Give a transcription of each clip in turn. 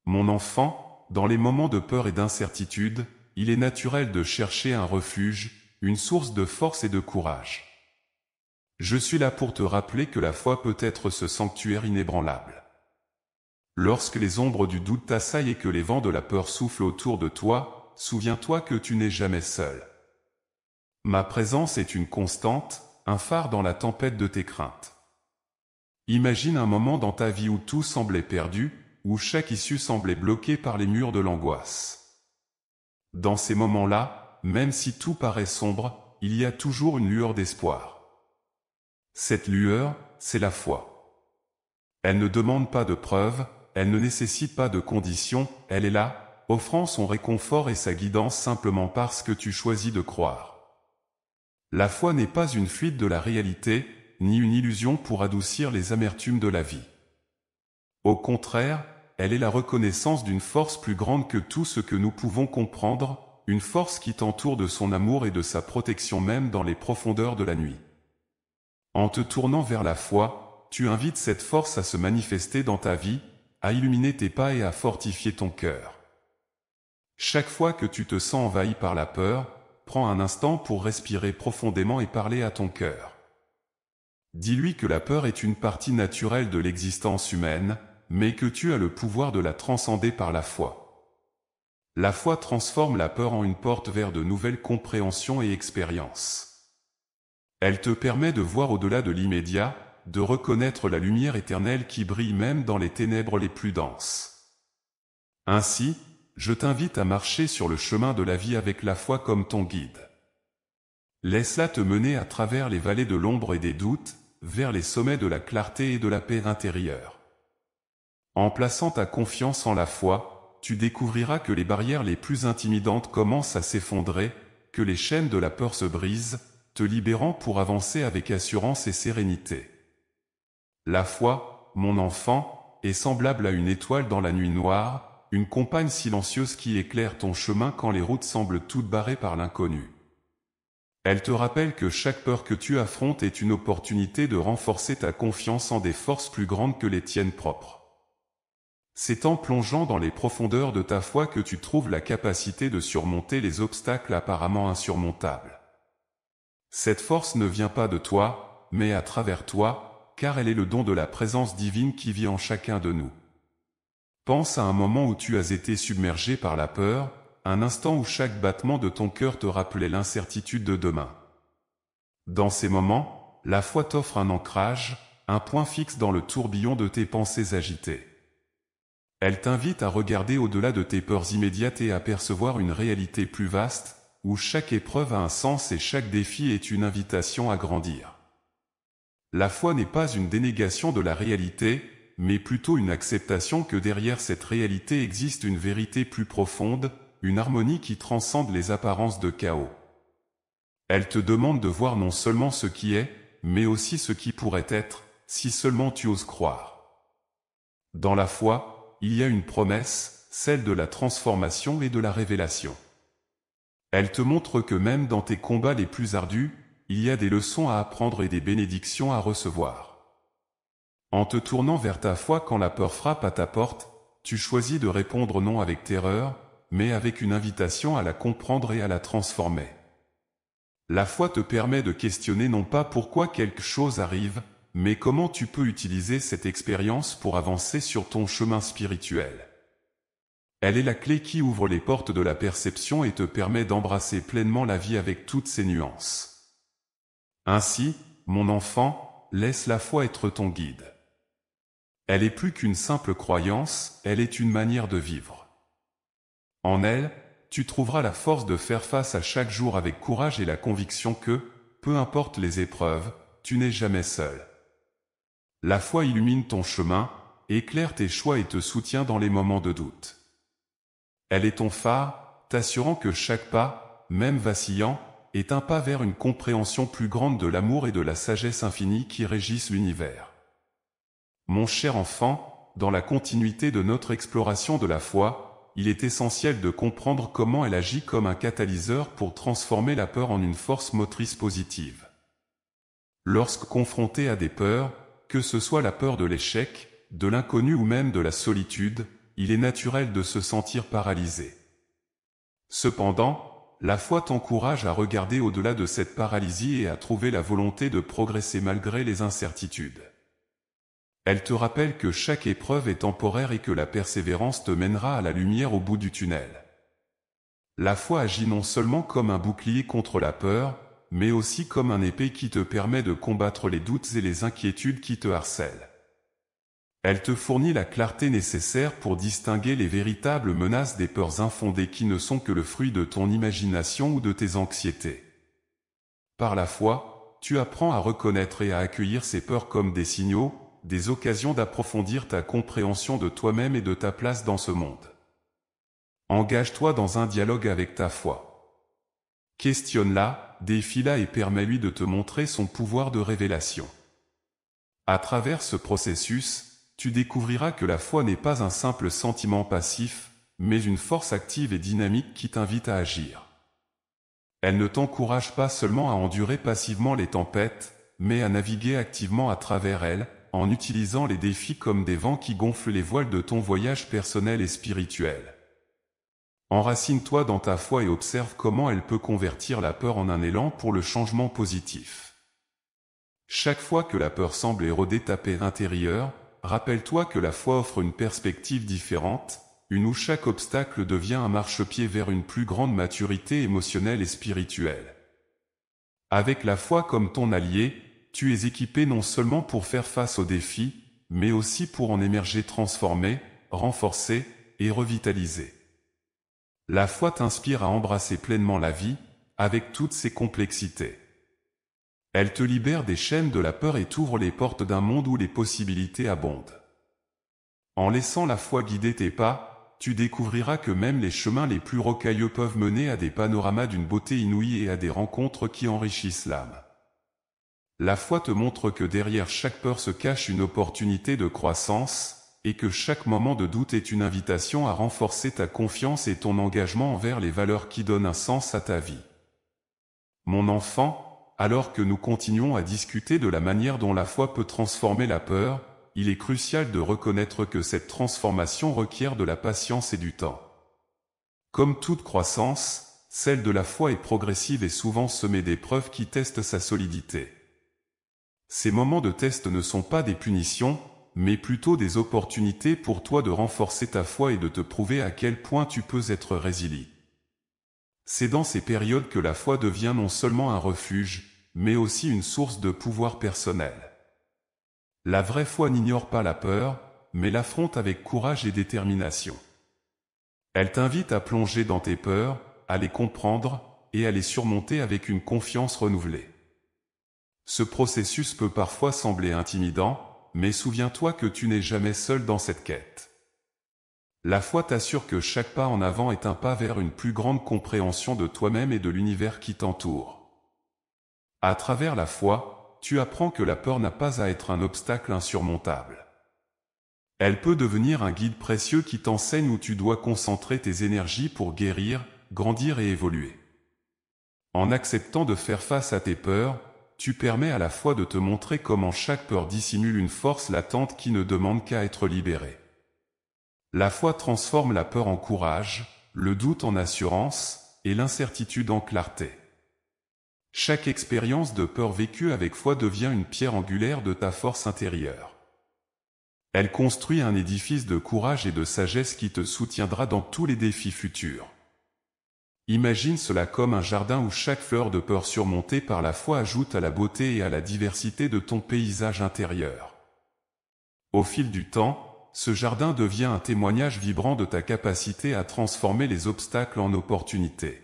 Mon enfant, dans les moments de peur et d'incertitude, il est naturel de chercher un refuge, une source de force et de courage. Je suis là pour te rappeler que la foi peut être ce sanctuaire inébranlable. Lorsque les ombres du doute t'assaillent et que les vents de la peur soufflent autour de toi, souviens-toi que tu n'es jamais seul. Ma présence est une constante, un phare dans la tempête de tes craintes. Imagine un moment dans ta vie où tout semblait perdu, où chaque issue semblait bloquée par les murs de l'angoisse. Dans ces moments-là, même si tout paraît sombre, il y a toujours une lueur d'espoir. Cette lueur, c'est la foi. Elle ne demande pas de preuves, elle ne nécessite pas de conditions, elle est là, offrant son réconfort et sa guidance simplement parce que tu choisis de croire. La foi n'est pas une fuite de la réalité, ni une illusion pour adoucir les amertumes de la vie. Au contraire, elle est la reconnaissance d'une force plus grande que tout ce que nous pouvons comprendre, une force qui t'entoure de son amour et de sa protection même dans les profondeurs de la nuit. En te tournant vers la foi, tu invites cette force à se manifester dans ta vie, à illuminer tes pas et à fortifier ton cœur. Chaque fois que tu te sens envahi par la peur, prends un instant pour respirer profondément et parler à ton cœur. Dis-lui que la peur est une partie naturelle de l'existence humaine, mais que tu as le pouvoir de la transcender par la foi. La foi transforme la peur en une porte vers de nouvelles compréhensions et expériences. Elle te permet de voir au-delà de l'immédiat, de reconnaître la lumière éternelle qui brille même dans les ténèbres les plus denses. Ainsi, je t'invite à marcher sur le chemin de la vie avec la foi comme ton guide. Laisse-la te mener à travers les vallées de l'ombre et des doutes, vers les sommets de la clarté et de la paix intérieure. En plaçant ta confiance en la foi, tu découvriras que les barrières les plus intimidantes commencent à s'effondrer, que les chaînes de la peur se brisent, te libérant pour avancer avec assurance et sérénité. La foi, mon enfant, est semblable à une étoile dans la nuit noire, une compagne silencieuse qui éclaire ton chemin quand les routes semblent toutes barrées par l'inconnu. Elle te rappelle que chaque peur que tu affrontes est une opportunité de renforcer ta confiance en des forces plus grandes que les tiennes propres. C'est en plongeant dans les profondeurs de ta foi que tu trouves la capacité de surmonter les obstacles apparemment insurmontables. Cette force ne vient pas de toi, mais à travers toi, car elle est le don de la présence divine qui vit en chacun de nous. Pense à un moment où tu as été submergé par la peur, un instant où chaque battement de ton cœur te rappelait l'incertitude de demain. Dans ces moments, la foi t'offre un ancrage, un point fixe dans le tourbillon de tes pensées agitées. Elle t'invite à regarder au-delà de tes peurs immédiates et à percevoir une réalité plus vaste, où chaque épreuve a un sens et chaque défi est une invitation à grandir. La foi n'est pas une dénégation de la réalité, mais plutôt une acceptation que derrière cette réalité existe une vérité plus profonde, une harmonie qui transcende les apparences de chaos. Elle te demande de voir non seulement ce qui est, mais aussi ce qui pourrait être, si seulement tu oses croire. Dans la foi, il y a une promesse, celle de la transformation et de la révélation. Elle te montre que même dans tes combats les plus ardus, il y a des leçons à apprendre et des bénédictions à recevoir. En te tournant vers ta foi quand la peur frappe à ta porte, tu choisis de répondre non avec terreur, mais avec une invitation à la comprendre et à la transformer. La foi te permet de questionner non pas pourquoi quelque chose arrive, mais comment tu peux utiliser cette expérience pour avancer sur ton chemin spirituel. Elle est la clé qui ouvre les portes de la perception et te permet d'embrasser pleinement la vie avec toutes ses nuances. Ainsi, mon enfant, laisse la foi être ton guide. Elle est plus qu'une simple croyance, elle est une manière de vivre. En elle, tu trouveras la force de faire face à chaque jour avec courage et la conviction que, peu importe les épreuves, tu n'es jamais seul. La foi illumine ton chemin, éclaire tes choix et te soutient dans les moments de doute. Elle est ton phare, t'assurant que chaque pas, même vacillant, est un pas vers une compréhension plus grande de l'amour et de la sagesse infinie qui régissent l'univers. Mon cher enfant, dans la continuité de notre exploration de la foi, il est essentiel de comprendre comment elle agit comme un catalyseur pour transformer la peur en une force motrice positive. Lorsque confronté à des peurs, que ce soit la peur de l'échec, de l'inconnu ou même de la solitude, il est naturel de se sentir paralysé. Cependant, la foi t'encourage à regarder au-delà de cette paralysie et à trouver la volonté de progresser malgré les incertitudes. Elle te rappelle que chaque épreuve est temporaire et que la persévérance te mènera à la lumière au bout du tunnel. La foi agit non seulement comme un bouclier contre la peur, mais aussi comme un épée qui te permet de combattre les doutes et les inquiétudes qui te harcèlent. Elle te fournit la clarté nécessaire pour distinguer les véritables menaces des peurs infondées qui ne sont que le fruit de ton imagination ou de tes anxiétés. Par la foi, tu apprends à reconnaître et à accueillir ces peurs comme des signaux, des occasions d'approfondir ta compréhension de toi-même et de ta place dans ce monde. Engage-toi dans un dialogue avec ta foi. Questionne-la, défie-la et permets-lui de te montrer son pouvoir de révélation. À travers ce processus, tu découvriras que la foi n'est pas un simple sentiment passif, mais une force active et dynamique qui t'invite à agir. Elle ne t'encourage pas seulement à endurer passivement les tempêtes, mais à naviguer activement à travers elles, en utilisant les défis comme des vents qui gonflent les voiles de ton voyage personnel et spirituel. Enracine-toi dans ta foi et observe comment elle peut convertir la peur en un élan pour le changement positif. Chaque fois que la peur semble éroder ta paix intérieure, rappelle-toi que la foi offre une perspective différente, une où chaque obstacle devient un marchepied vers une plus grande maturité émotionnelle et spirituelle. Avec la foi comme ton allié, tu es équipé non seulement pour faire face aux défis, mais aussi pour en émerger transformé, renforcé et revitalisé. La foi t'inspire à embrasser pleinement la vie, avec toutes ses complexités. Elle te libère des chaînes de la peur et t'ouvre les portes d'un monde où les possibilités abondent. En laissant la foi guider tes pas, tu découvriras que même les chemins les plus rocailleux peuvent mener à des panoramas d'une beauté inouïe et à des rencontres qui enrichissent l'âme. La foi te montre que derrière chaque peur se cache une opportunité de croissance, et que chaque moment de doute est une invitation à renforcer ta confiance et ton engagement envers les valeurs qui donnent un sens à ta vie. Mon enfant, alors que nous continuons à discuter de la manière dont la foi peut transformer la peur, il est crucial de reconnaître que cette transformation requiert de la patience et du temps. Comme toute croissance, celle de la foi est progressive et souvent semée d'épreuves qui testent sa solidité. Ces moments de test ne sont pas des punitions, mais plutôt des opportunités pour toi de renforcer ta foi et de te prouver à quel point tu peux être résilient. C'est dans ces périodes que la foi devient non seulement un refuge, mais aussi une source de pouvoir personnel. La vraie foi n'ignore pas la peur, mais l'affronte avec courage et détermination. Elle t'invite à plonger dans tes peurs, à les comprendre, et à les surmonter avec une confiance renouvelée. Ce processus peut parfois sembler intimidant, mais souviens-toi que tu n'es jamais seul dans cette quête. La foi t'assure que chaque pas en avant est un pas vers une plus grande compréhension de toi-même et de l'univers qui t'entoure. À travers la foi, tu apprends que la peur n'a pas à être un obstacle insurmontable. Elle peut devenir un guide précieux qui t'enseigne où tu dois concentrer tes énergies pour guérir, grandir et évoluer. En acceptant de faire face à tes peurs, tu permets à la foi de te montrer comment chaque peur dissimule une force latente qui ne demande qu'à être libérée. La foi transforme la peur en courage, le doute en assurance, et l'incertitude en clarté. Chaque expérience de peur vécue avec foi devient une pierre angulaire de ta force intérieure. Elle construit un édifice de courage et de sagesse qui te soutiendra dans tous les défis futurs. Imagine cela comme un jardin où chaque fleur de peur surmontée par la foi ajoute à la beauté et à la diversité de ton paysage intérieur. Au fil du temps, ce jardin devient un témoignage vibrant de ta capacité à transformer les obstacles en opportunités.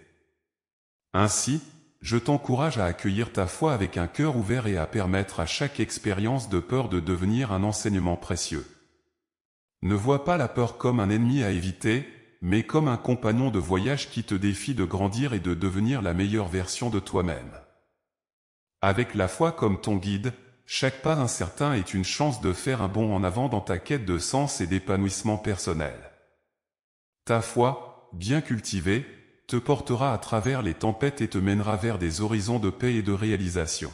Ainsi, je t'encourage à accueillir ta foi avec un cœur ouvert et à permettre à chaque expérience de peur de devenir un enseignement précieux. Ne vois pas la peur comme un ennemi à éviter, mais comme un compagnon de voyage qui te défie de grandir et de devenir la meilleure version de toi-même. Avec la foi comme ton guide, chaque pas incertain est une chance de faire un bond en avant dans ta quête de sens et d'épanouissement personnel. Ta foi, bien cultivée, te portera à travers les tempêtes et te mènera vers des horizons de paix et de réalisation.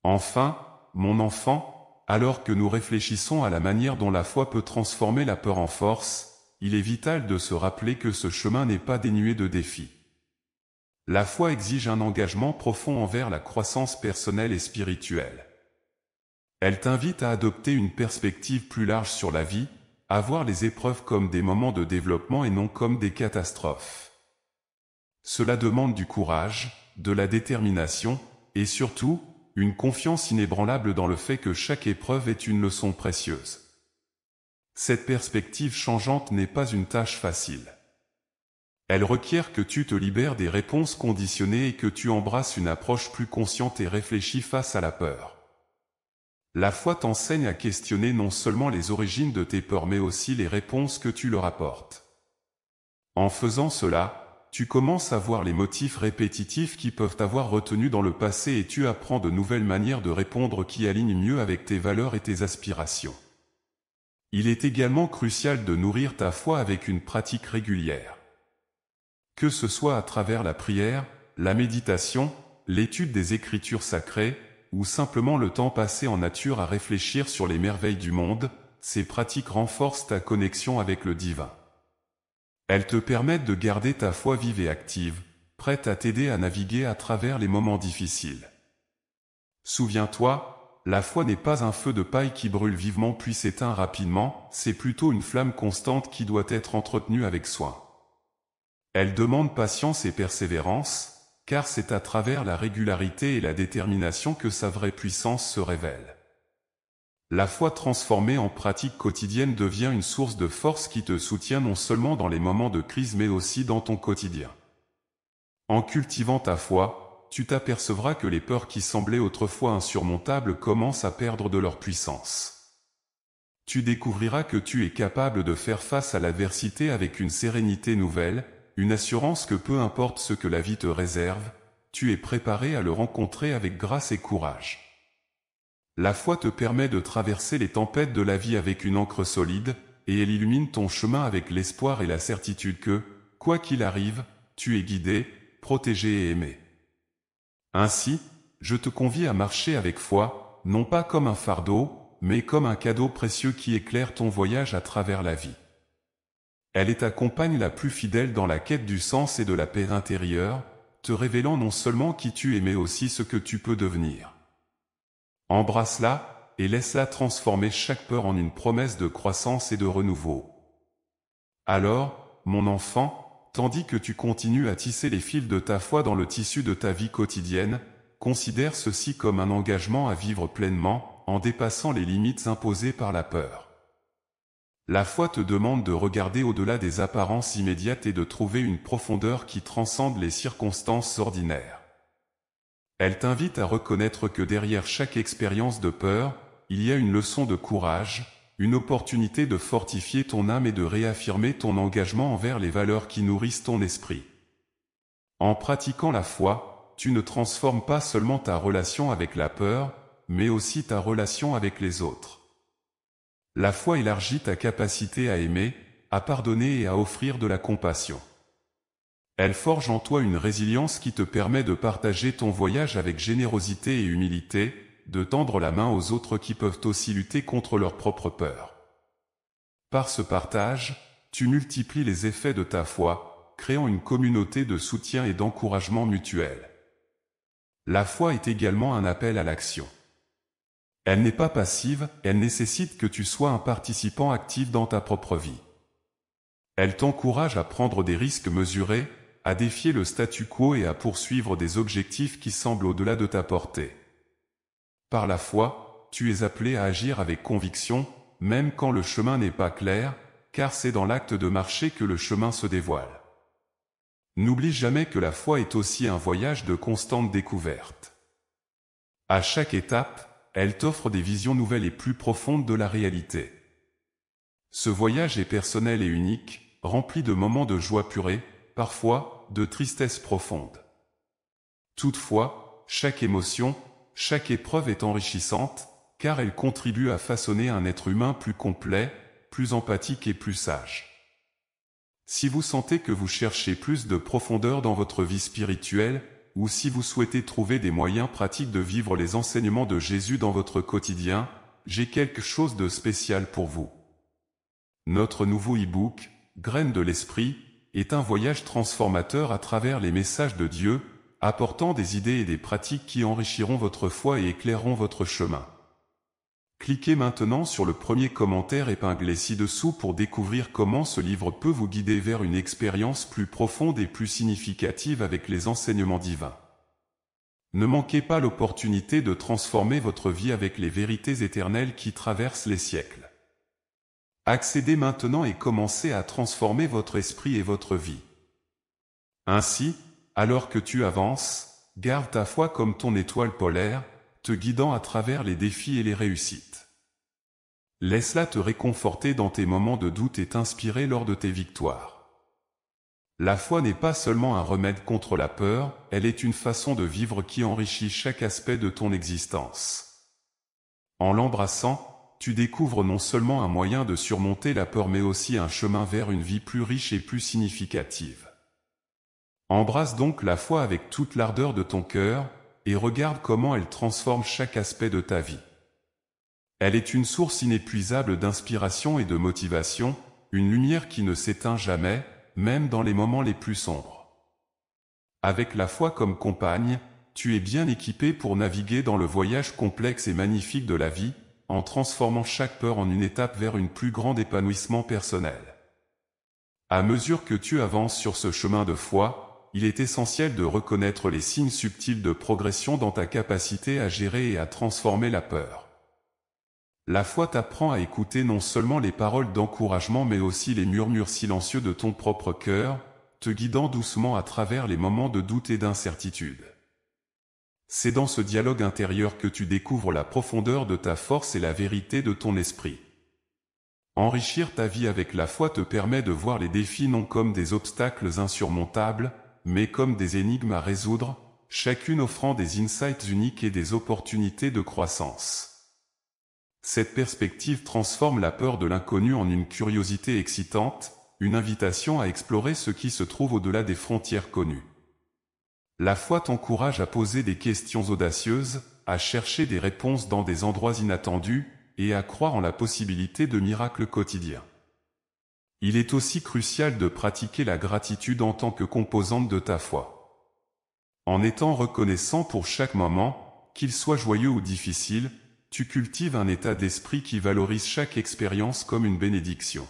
Enfin, mon enfant, alors que nous réfléchissons à la manière dont la foi peut transformer la peur en force, il est vital de se rappeler que ce chemin n'est pas dénué de défis. La foi exige un engagement profond envers la croissance personnelle et spirituelle. Elle t'invite à adopter une perspective plus large sur la vie, à voir les épreuves comme des moments de développement et non comme des catastrophes. Cela demande du courage, de la détermination, et surtout, une confiance inébranlable dans le fait que chaque épreuve est une leçon précieuse. Cette perspective changeante n'est pas une tâche facile. Elle requiert que tu te libères des réponses conditionnées et que tu embrasses une approche plus consciente et réfléchie face à la peur. La foi t'enseigne à questionner non seulement les origines de tes peurs mais aussi les réponses que tu leur apportes. En faisant cela, tu commences à voir les motifs répétitifs qui peuvent t'avoir retenu dans le passé et tu apprends de nouvelles manières de répondre qui alignent mieux avec tes valeurs et tes aspirations. Il est également crucial de nourrir ta foi avec une pratique régulière. Que ce soit à travers la prière, la méditation, l'étude des Écritures sacrées, ou simplement le temps passé en nature à réfléchir sur les merveilles du monde, ces pratiques renforcent ta connexion avec le divin. Elles te permettent de garder ta foi vive et active, prête à t'aider à naviguer à travers les moments difficiles. Souviens-toi, la foi n'est pas un feu de paille qui brûle vivement puis s'éteint rapidement, c'est plutôt une flamme constante qui doit être entretenue avec soin. Elle demande patience et persévérance, car c'est à travers la régularité et la détermination que sa vraie puissance se révèle. La foi transformée en pratique quotidienne devient une source de force qui te soutient non seulement dans les moments de crise mais aussi dans ton quotidien. En cultivant ta foi, tu t'apercevras que les peurs qui semblaient autrefois insurmontables commencent à perdre de leur puissance. Tu découvriras que tu es capable de faire face à l'adversité avec une sérénité nouvelle, une assurance que peu importe ce que la vie te réserve, tu es préparé à le rencontrer avec grâce et courage. La foi te permet de traverser les tempêtes de la vie avec une ancre solide, et elle illumine ton chemin avec l'espoir et la certitude que, quoi qu'il arrive, tu es guidé, protégé et aimé. Ainsi, je te convie à marcher avec foi, non pas comme un fardeau, mais comme un cadeau précieux qui éclaire ton voyage à travers la vie. Elle est ta compagne la plus fidèle dans la quête du sens et de la paix intérieure, te révélant non seulement qui tu es mais aussi ce que tu peux devenir. Embrasse-la, et laisse-la transformer chaque peur en une promesse de croissance et de renouveau. Alors, mon enfant, tandis que tu continues à tisser les fils de ta foi dans le tissu de ta vie quotidienne, considère ceci comme un engagement à vivre pleinement, en dépassant les limites imposées par la peur. La foi te demande de regarder au-delà des apparences immédiates et de trouver une profondeur qui transcende les circonstances ordinaires. Elle t'invite à reconnaître que derrière chaque expérience de peur, il y a une leçon de courage, une opportunité de fortifier ton âme et de réaffirmer ton engagement envers les valeurs qui nourrissent ton esprit. En pratiquant la foi, tu ne transformes pas seulement ta relation avec la peur, mais aussi ta relation avec les autres. La foi élargit ta capacité à aimer, à pardonner et à offrir de la compassion. Elle forge en toi une résilience qui te permet de partager ton voyage avec générosité et humilité, de tendre la main aux autres qui peuvent aussi lutter contre leurs propres peurs. Par ce partage, tu multiplies les effets de ta foi, créant une communauté de soutien et d'encouragement mutuel. La foi est également un appel à l'action. Elle n'est pas passive, elle nécessite que tu sois un participant actif dans ta propre vie. Elle t'encourage à prendre des risques mesurés, à défier le statu quo et à poursuivre des objectifs qui semblent au-delà de ta portée. Par la foi, tu es appelé à agir avec conviction, même quand le chemin n'est pas clair, car c'est dans l'acte de marcher que le chemin se dévoile. N'oublie jamais que la foi est aussi un voyage de constante découverte. À chaque étape, elle t'offre des visions nouvelles et plus profondes de la réalité. Ce voyage est personnel et unique, rempli de moments de joie purée, parfois de tristesse profonde. Toutefois, chaque émotion, chaque épreuve est enrichissante, car elle contribue à façonner un être humain plus complet, plus empathique et plus sage. Si vous sentez que vous cherchez plus de profondeur dans votre vie spirituelle, ou si vous souhaitez trouver des moyens pratiques de vivre les enseignements de Jésus dans votre quotidien, j'ai quelque chose de spécial pour vous. Notre nouveau e-book, Graines de l'Esprit, est un voyage transformateur à travers les messages de Dieu, apportant des idées et des pratiques qui enrichiront votre foi et éclaireront votre chemin. Cliquez maintenant sur le premier commentaire épinglé ci-dessous pour découvrir comment ce livre peut vous guider vers une expérience plus profonde et plus significative avec les enseignements divins. Ne manquez pas l'opportunité de transformer votre vie avec les vérités éternelles qui traversent les siècles. Accédez maintenant et commencez à transformer votre esprit et votre vie. Ainsi, alors que tu avances, garde ta foi comme ton étoile polaire, te guidant à travers les défis et les réussites. Laisse-la te réconforter dans tes moments de doute et t'inspirer lors de tes victoires. La foi n'est pas seulement un remède contre la peur, elle est une façon de vivre qui enrichit chaque aspect de ton existence. En l'embrassant, tu découvres non seulement un moyen de surmonter la peur mais aussi un chemin vers une vie plus riche et plus significative. Embrasse donc la foi avec toute l'ardeur de ton cœur, et regarde comment elle transforme chaque aspect de ta vie. Elle est une source inépuisable d'inspiration et de motivation, une lumière qui ne s'éteint jamais, même dans les moments les plus sombres. Avec la foi comme compagne, tu es bien équipé pour naviguer dans le voyage complexe et magnifique de la vie, en transformant chaque peur en une étape vers un plus grand épanouissement personnel. À mesure que tu avances sur ce chemin de foi, il est essentiel de reconnaître les signes subtils de progression dans ta capacité à gérer et à transformer la peur. La foi t'apprend à écouter non seulement les paroles d'encouragement mais aussi les murmures silencieux de ton propre cœur, te guidant doucement à travers les moments de doute et d'incertitude. C'est dans ce dialogue intérieur que tu découvres la profondeur de ta force et la vérité de ton esprit. Enrichir ta vie avec la foi te permet de voir les défis non comme des obstacles insurmontables, mais comme des énigmes à résoudre, chacune offrant des insights uniques et des opportunités de croissance. Cette perspective transforme la peur de l'inconnu en une curiosité excitante, une invitation à explorer ce qui se trouve au-delà des frontières connues. La foi t'encourage à poser des questions audacieuses, à chercher des réponses dans des endroits inattendus, et à croire en la possibilité de miracles quotidiens. Il est aussi crucial de pratiquer la gratitude en tant que composante de ta foi. En étant reconnaissant pour chaque moment, qu'il soit joyeux ou difficile, tu cultives un état d'esprit qui valorise chaque expérience comme une bénédiction.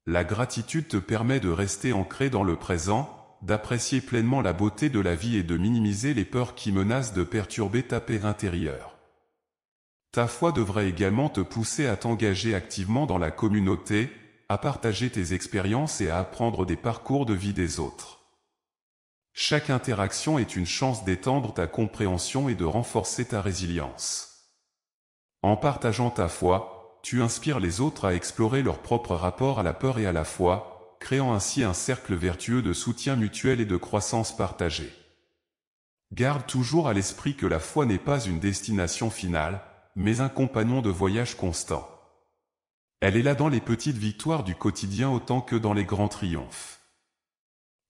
La gratitude te permet de rester ancré dans le présent, d'apprécier pleinement la beauté de la vie et de minimiser les peurs qui menacent de perturber ta paix intérieure. Ta foi devrait également te pousser à t'engager activement dans la communauté, à partager tes expériences et à apprendre des parcours de vie des autres. Chaque interaction est une chance d'étendre ta compréhension et de renforcer ta résilience. En partageant ta foi, tu inspires les autres à explorer leur propre rapport à la peur et à la foi, créant ainsi un cercle vertueux de soutien mutuel et de croissance partagée. Garde toujours à l'esprit que la foi n'est pas une destination finale, mais un compagnon de voyage constant. Elle est là dans les petites victoires du quotidien autant que dans les grands triomphes.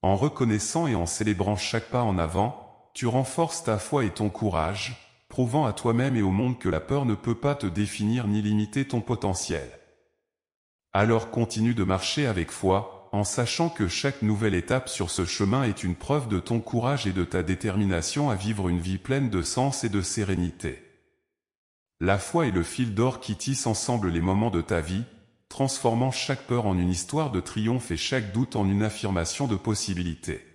En reconnaissant et en célébrant chaque pas en avant, tu renforces ta foi et ton courage, prouvant à toi-même et au monde que la peur ne peut pas te définir ni limiter ton potentiel. Alors continue de marcher avec foi, en sachant que chaque nouvelle étape sur ce chemin est une preuve de ton courage et de ta détermination à vivre une vie pleine de sens et de sérénité. La foi est le fil d'or qui tisse ensemble les moments de ta vie, transformant chaque peur en une histoire de triomphe et chaque doute en une affirmation de possibilité.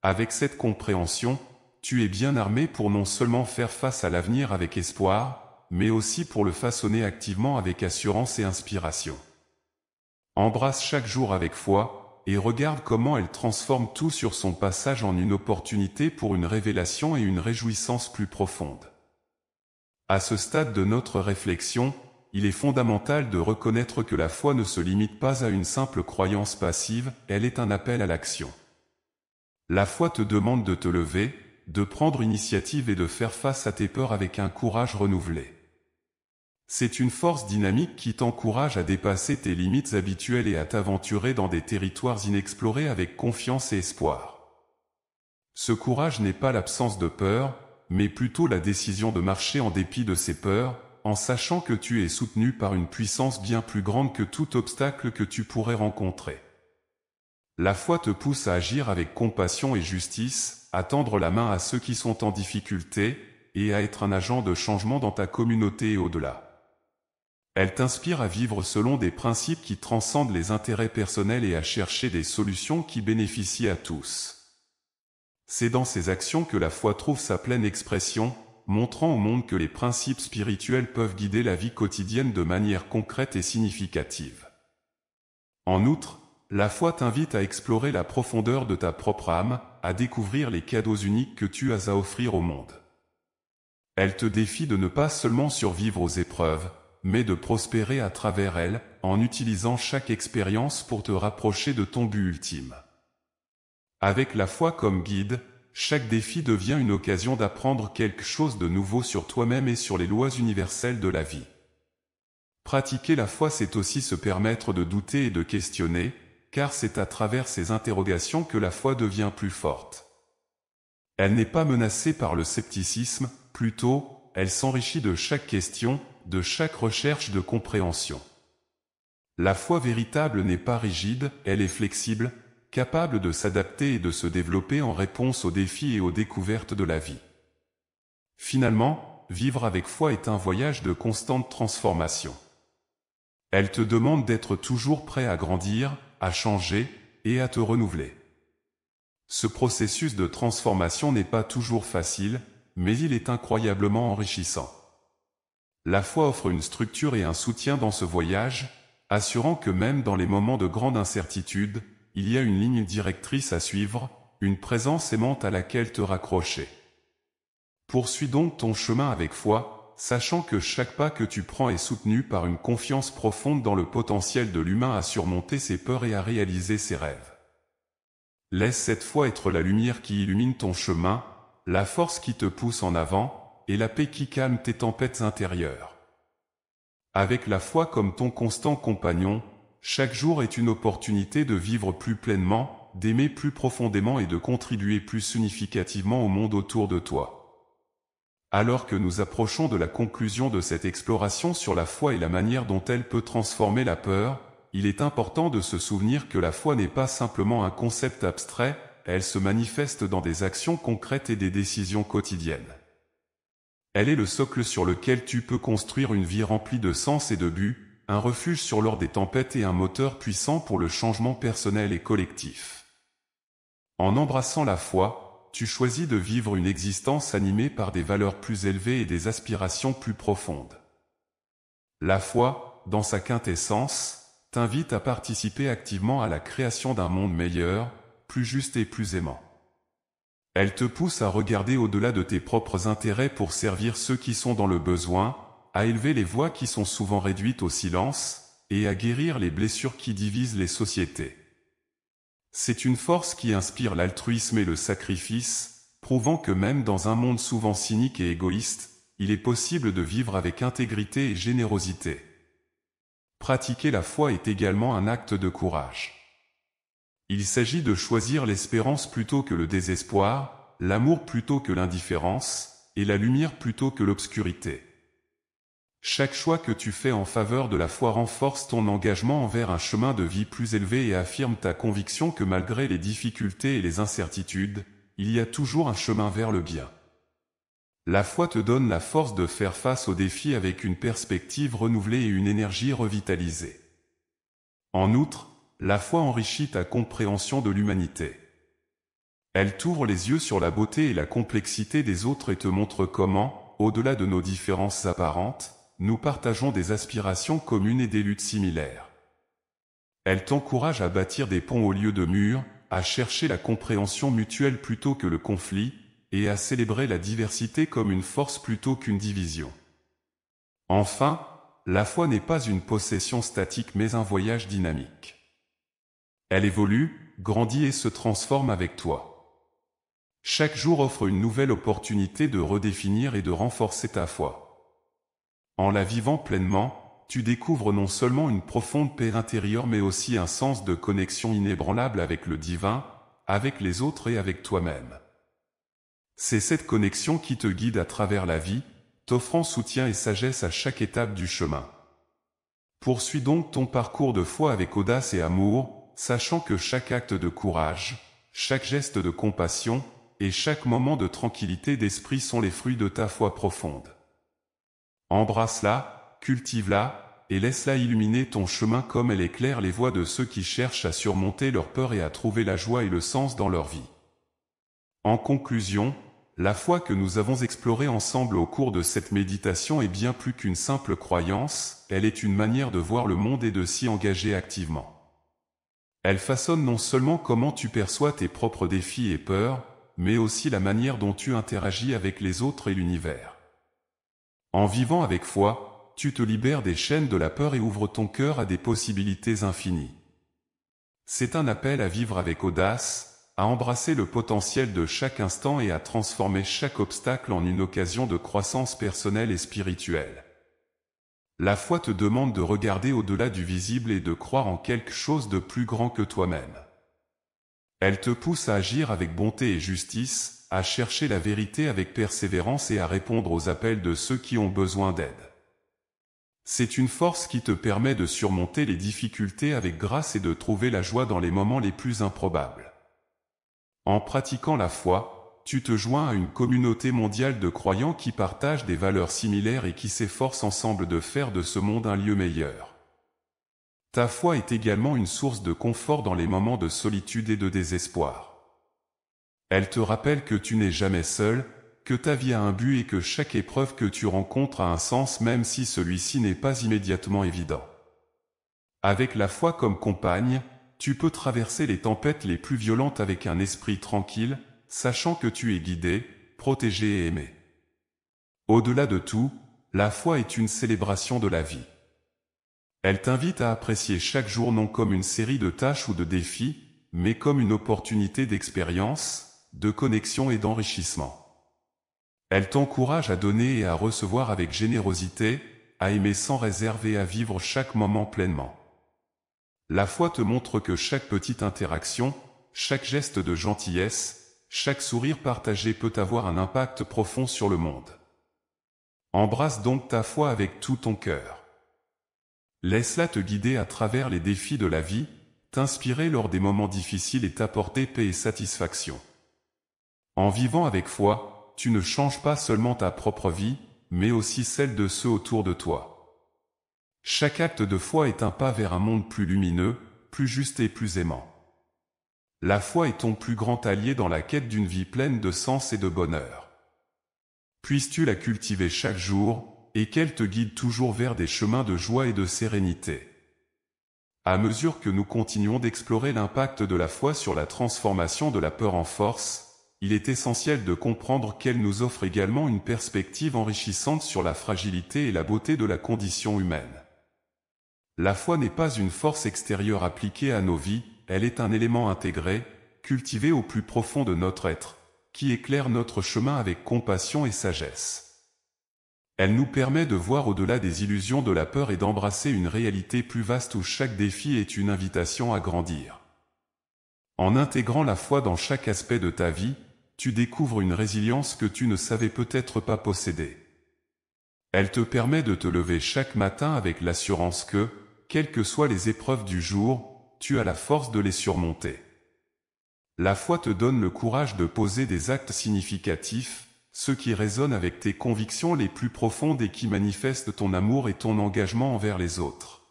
Avec cette compréhension, tu es bien armé pour non seulement faire face à l'avenir avec espoir, mais aussi pour le façonner activement avec assurance et inspiration. Embrasse chaque jour avec foi, et regarde comment elle transforme tout sur son passage en une opportunité pour une révélation et une réjouissance plus profonde. À ce stade de notre réflexion, il est fondamental de reconnaître que la foi ne se limite pas à une simple croyance passive, elle est un appel à l'action. La foi te demande de te lever, de prendre initiative et de faire face à tes peurs avec un courage renouvelé. C'est une force dynamique qui t'encourage à dépasser tes limites habituelles et à t'aventurer dans des territoires inexplorés avec confiance et espoir. Ce courage n'est pas l'absence de peur, mais plutôt la décision de marcher en dépit de ses peurs, en sachant que tu es soutenu par une puissance bien plus grande que tout obstacle que tu pourrais rencontrer. La foi te pousse à agir avec compassion et justice, à tendre la main à ceux qui sont en difficulté, et à être un agent de changement dans ta communauté et au-delà. Elle t'inspire à vivre selon des principes qui transcendent les intérêts personnels et à chercher des solutions qui bénéficient à tous. C'est dans ces actions que la foi trouve sa pleine expression, montrant au monde que les principes spirituels peuvent guider la vie quotidienne de manière concrète et significative. En outre, la foi t'invite à explorer la profondeur de ta propre âme, à découvrir les cadeaux uniques que tu as à offrir au monde. Elle te défie de ne pas seulement survivre aux épreuves, mais de prospérer à travers elles, en utilisant chaque expérience pour te rapprocher de ton but ultime. Avec la foi comme guide, chaque défi devient une occasion d'apprendre quelque chose de nouveau sur toi-même et sur les lois universelles de la vie. Pratiquer la foi, c'est aussi se permettre de douter et de questionner, car c'est à travers ces interrogations que la foi devient plus forte. Elle n'est pas menacée par le scepticisme, plutôt, elle s'enrichit de chaque question, de chaque recherche de compréhension. La foi véritable n'est pas rigide, elle est flexible, capable de s'adapter et de se développer en réponse aux défis et aux découvertes de la vie. Finalement, vivre avec foi est un voyage de constante transformation. Elle te demande d'être toujours prêt à grandir, à changer et à te renouveler. Ce processus de transformation n'est pas toujours facile, mais il est incroyablement enrichissant. La foi offre une structure et un soutien dans ce voyage, assurant que même dans les moments de grande incertitude, il y a une ligne directrice à suivre, une présence aimante à laquelle te raccrocher. Poursuis donc ton chemin avec foi, sachant que chaque pas que tu prends est soutenu par une confiance profonde dans le potentiel de l'humain à surmonter ses peurs et à réaliser ses rêves. Laisse cette foi être la lumière qui illumine ton chemin, la force qui te pousse en avant, et la paix qui calme tes tempêtes intérieures. Avec la foi comme ton constant compagnon, chaque jour est une opportunité de vivre plus pleinement, d'aimer plus profondément et de contribuer plus significativement au monde autour de toi. Alors que nous approchons de la conclusion de cette exploration sur la foi et la manière dont elle peut transformer la peur, il est important de se souvenir que la foi n'est pas simplement un concept abstrait, elle se manifeste dans des actions concrètes et des décisions quotidiennes. Elle est le socle sur lequel tu peux construire une vie remplie de sens et de but, un refuge sur l'or des tempêtes et un moteur puissant pour le changement personnel et collectif. En embrassant la foi, tu choisis de vivre une existence animée par des valeurs plus élevées et des aspirations plus profondes. La foi, dans sa quintessence, t'invite à participer activement à la création d'un monde meilleur, plus juste et plus aimant. Elle te pousse à regarder au-delà de tes propres intérêts pour servir ceux qui sont dans le besoin, à élever les voix qui sont souvent réduites au silence, et à guérir les blessures qui divisent les sociétés. C'est une force qui inspire l'altruisme et le sacrifice, prouvant que même dans un monde souvent cynique et égoïste, il est possible de vivre avec intégrité et générosité. Pratiquer la foi est également un acte de courage. Il s'agit de choisir l'espérance plutôt que le désespoir, l'amour plutôt que l'indifférence, et la lumière plutôt que l'obscurité. Chaque choix que tu fais en faveur de la foi renforce ton engagement envers un chemin de vie plus élevé et affirme ta conviction que malgré les difficultés et les incertitudes, il y a toujours un chemin vers le bien. La foi te donne la force de faire face aux défis avec une perspective renouvelée et une énergie revitalisée. En outre, la foi enrichit ta compréhension de l'humanité. Elle t'ouvre les yeux sur la beauté et la complexité des autres et te montre comment, au-delà de nos différences apparentes, nous partageons des aspirations communes et des luttes similaires. Elle t'encourage à bâtir des ponts au lieu de murs, à chercher la compréhension mutuelle plutôt que le conflit, et à célébrer la diversité comme une force plutôt qu'une division. Enfin, la foi n'est pas une possession statique mais un voyage dynamique. Elle évolue, grandit et se transforme avec toi. Chaque jour offre une nouvelle opportunité de redéfinir et de renforcer ta foi. En la vivant pleinement, tu découvres non seulement une profonde paix intérieure mais aussi un sens de connexion inébranlable avec le divin, avec les autres et avec toi-même. C'est cette connexion qui te guide à travers la vie, t'offrant soutien et sagesse à chaque étape du chemin. Poursuis donc ton parcours de foi avec audace et amour, sachant que chaque acte de courage, chaque geste de compassion, et chaque moment de tranquillité d'esprit sont les fruits de ta foi profonde. Embrasse-la, cultive-la, et laisse-la illuminer ton chemin comme elle éclaire les voies de ceux qui cherchent à surmonter leur peur et à trouver la joie et le sens dans leur vie. En conclusion, la foi que nous avons explorée ensemble au cours de cette méditation est bien plus qu'une simple croyance, elle est une manière de voir le monde et de s'y engager activement. Elle façonne non seulement comment tu perçois tes propres défis et peurs, mais aussi la manière dont tu interagis avec les autres et l'univers. En vivant avec foi, tu te libères des chaînes de la peur et ouvres ton cœur à des possibilités infinies. C'est un appel à vivre avec audace, à embrasser le potentiel de chaque instant et à transformer chaque obstacle en une occasion de croissance personnelle et spirituelle. La foi te demande de regarder au-delà du visible et de croire en quelque chose de plus grand que toi-même. Elle te pousse à agir avec bonté et justice, à chercher la vérité avec persévérance et à répondre aux appels de ceux qui ont besoin d'aide. C'est une force qui te permet de surmonter les difficultés avec grâce et de trouver la joie dans les moments les plus improbables. En pratiquant la foi, tu te joins à une communauté mondiale de croyants qui partagent des valeurs similaires et qui s'efforcent ensemble de faire de ce monde un lieu meilleur. Ta foi est également une source de confort dans les moments de solitude et de désespoir. Elle te rappelle que tu n'es jamais seul, que ta vie a un but et que chaque épreuve que tu rencontres a un sens même si celui-ci n'est pas immédiatement évident. Avec la foi comme compagne, tu peux traverser les tempêtes les plus violentes avec un esprit tranquille, sachant que tu es guidé, protégé et aimé. Au-delà de tout, la foi est une célébration de la vie. Elle t'invite à apprécier chaque jour non comme une série de tâches ou de défis, mais comme une opportunité d'expérience, de connexion et d'enrichissement. Elle t'encourage à donner et à recevoir avec générosité, à aimer sans réserve et à vivre chaque moment pleinement. La foi te montre que chaque petite interaction, chaque geste de gentillesse, chaque sourire partagé peut avoir un impact profond sur le monde. Embrasse donc ta foi avec tout ton cœur. Laisse-la te guider à travers les défis de la vie, t'inspirer lors des moments difficiles et t'apporter paix et satisfaction. En vivant avec foi, tu ne changes pas seulement ta propre vie, mais aussi celle de ceux autour de toi. Chaque acte de foi est un pas vers un monde plus lumineux, plus juste et plus aimant. La foi est ton plus grand allié dans la quête d'une vie pleine de sens et de bonheur. Puisses-tu la cultiver chaque jour, et qu'elle te guide toujours vers des chemins de joie et de sérénité. À mesure que nous continuons d'explorer l'impact de la foi sur la transformation de la peur en force, il est essentiel de comprendre qu'elle nous offre également une perspective enrichissante sur la fragilité et la beauté de la condition humaine. La foi n'est pas une force extérieure appliquée à nos vies, elle est un élément intégré, cultivé au plus profond de notre être, qui éclaire notre chemin avec compassion et sagesse. Elle nous permet de voir au-delà des illusions de la peur et d'embrasser une réalité plus vaste où chaque défi est une invitation à grandir. En intégrant la foi dans chaque aspect de ta vie, tu découvres une résilience que tu ne savais peut-être pas posséder. Elle te permet de te lever chaque matin avec l'assurance que, quelles que soient les épreuves du jour, tu as la force de les surmonter. La foi te donne le courage de poser des actes significatifs, ceux qui résonnent avec tes convictions les plus profondes et qui manifestent ton amour et ton engagement envers les autres.